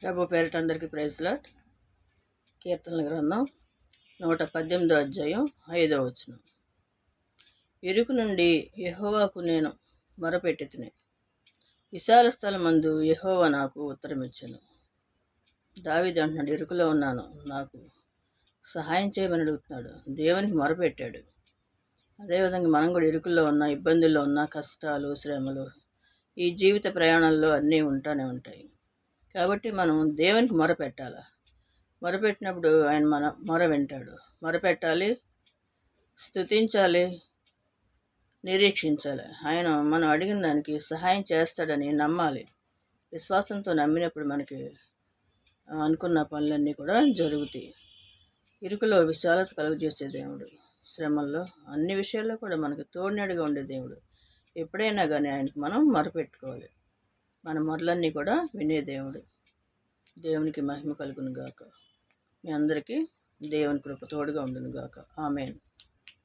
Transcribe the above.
ప్రభు పేరిట అందరికీ praise lord. కీర్తనల గ్రంథం 118 అధ్యాయం 5వ వచనం. ఇరుకు నుండి యెహోవాకు నేను మొరపెట్టితిని, విశాల స్థలమందు యెహోవా నాకు ఉత్తరమిచ్చెను. దావీదు అంటున్నాడు, ఇరుకులో ఉన్నాను, నాకు సహాయం చేయమని అడుగుతున్నాడు. దేవునికి మొరపెట్టాడు. అదేవిధంగా మనం కూడా ఇరుకుల్లో ఉన్న, ఇబ్బందుల్లో ఉన్న, కష్టాలు, శ్రమలు, ఈ జీవిత ప్రయాణంలో అన్నీ ఉంటానే ఉంటాయి. కాబట్టి మనం దేవునికి మొరపెట్టాలి. మొరపెట్టినప్పుడు ఆయన మన మొర వింటాడు. మొరపెట్టాలి, స్తుతించాలి, నిరీక్షించాలి. ఆయన మనం అడిగిన దానికి సహాయం చేస్తాడని నమ్మాలి. విశ్వాసంతో నమ్మినప్పుడు మనకి అనుకున్న పనులన్నీ కూడా జరుగుతాయి. ఇరుకులో విశాలత కలుగజేసే దేవుడు, శ్రమల్లో అన్ని విషయాల్లో కూడా మనకు తోడునీడగా ఉండే దేవుడు. ఎప్పుడైనా కానీ ఆయనకు మనం మొరపెట్టుకోవాలి. మన మొరలన్నీ కూడా వినే దేవుడు. దేవునికి మహిమ కలుగును గాక. మీ అందరికీ దేవుని కృప తోడుగా ఉండును గాక. ఆమేన్.